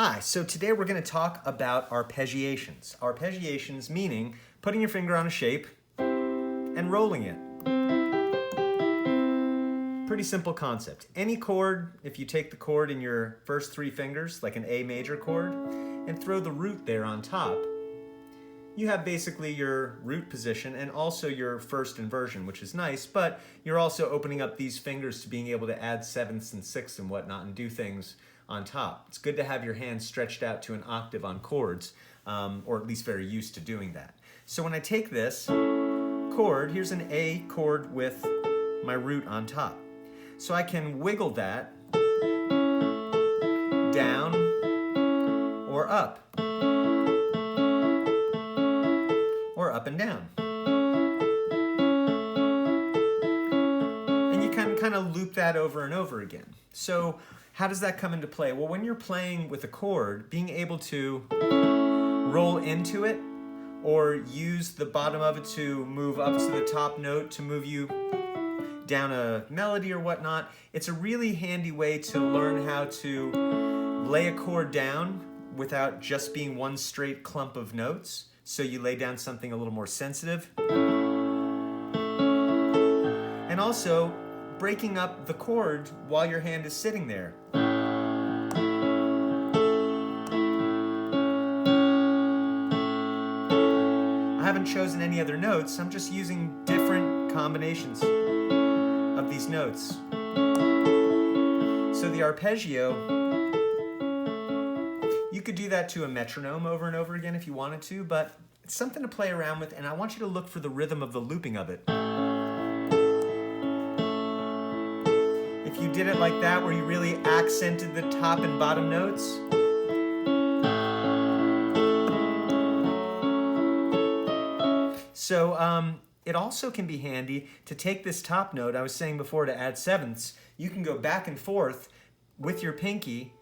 Hi, so today we're going to talk about arpeggiations. Arpeggiations meaning putting your finger on a shape and rolling it. Pretty simple concept. Any chord, if you take the chord in your first three fingers, like an A major chord, and throw the root there on top, you have basically your root position and also your first inversion, which is nice, but you're also opening up these fingers to being able to add sevenths and sixths and whatnot and do things on top. It's good to have your hand stretched out to an octave on chords, or at least very used to doing that. So when I take this chord, here's an A chord with my root on top. So I can wiggle that down or up and down. And you can kind of loop that over and over again. So how does that come into play? Well, when you're playing with a chord, being able to roll into it or use the bottom of it to move up to the top note to move you down a melody or whatnot, it's a really handy way to learn how to lay a chord down without just being one straight clump of notes. So you lay down something a little more sensitive. And also breaking up the chord while your hand is sitting there. I haven't chosen any other notes, I'm just using different combinations of these notes. So the arpeggio, you could do that to a metronome over and over again if you wanted to, but it's something to play around with, and I want you to look for the rhythm of the looping of it. If you did it like that, where you really accented the top and bottom notes, so it also can be handy to take this top note, I was saying before, to add sevenths. You can go back and forth with your pinky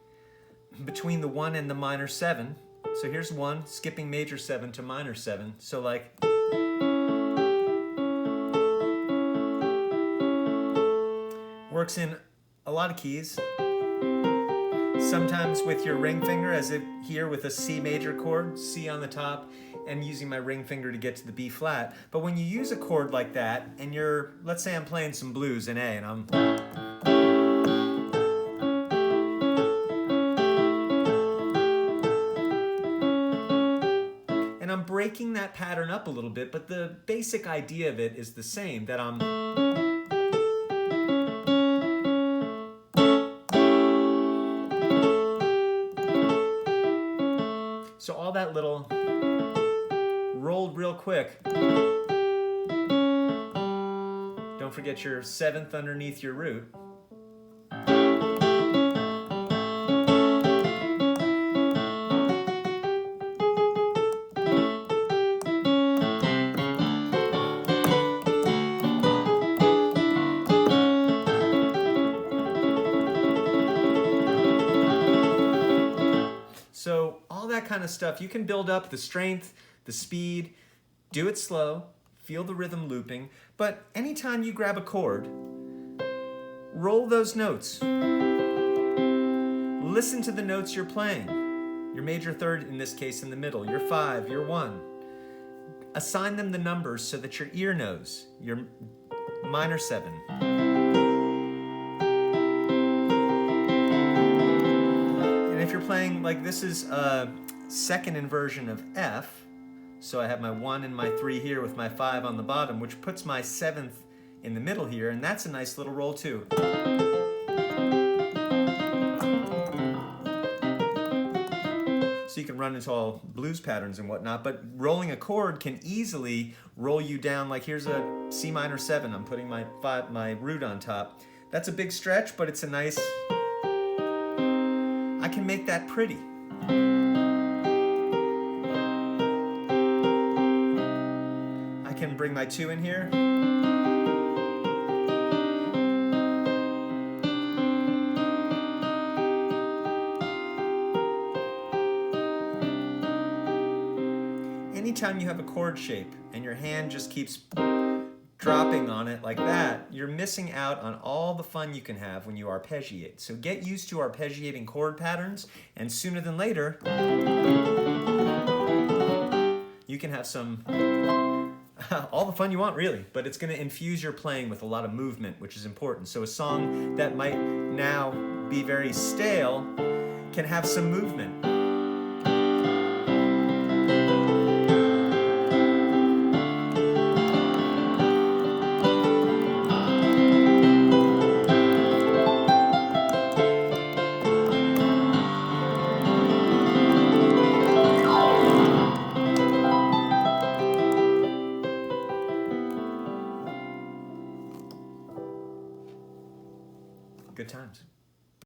between the 1 and the minor 7. So here's 1, skipping major 7 to minor 7. So like, works in a lot of keys. Sometimes with your ring finger, as if here with a C major chord, C on the top, and using my ring finger to get to the B flat. But when you use a chord like that, and you're, let's say I'm playing some blues in A, and I'm breaking that pattern up a little bit, but the basic idea of it is the same, that so all that little rolled real quick. Don't forget your seventh underneath your root. So all that kind of stuff, you can build up the strength, the speed, do it slow, feel the rhythm looping, but anytime you grab a chord, roll those notes. Listen to the notes you're playing. Your major third, in this case, in the middle, your 5, your 1. Assign them the numbers so that your ear knows, your minor 7. If you're playing, like this is a second inversion of F, so I have my 1 and my 3 here with my 5 on the bottom, which puts my 7th in the middle here, and that's a nice little roll too. So you can run into all blues patterns and whatnot, but rolling a chord can easily roll you down. Like here's a C minor 7, I'm putting my root on top. That's a big stretch, but it's a nice, I can make that pretty. I can bring my 2 in here. Anytime you have a chord shape and your hand just keeps dropping on it like that, you're missing out on all the fun you can have when you arpeggiate. So get used to arpeggiating chord patterns, and sooner than later, you can have some, all the fun you want really, but it's going to infuse your playing with a lot of movement, which is important. So a song that might now be very stale can have some movement. Good times.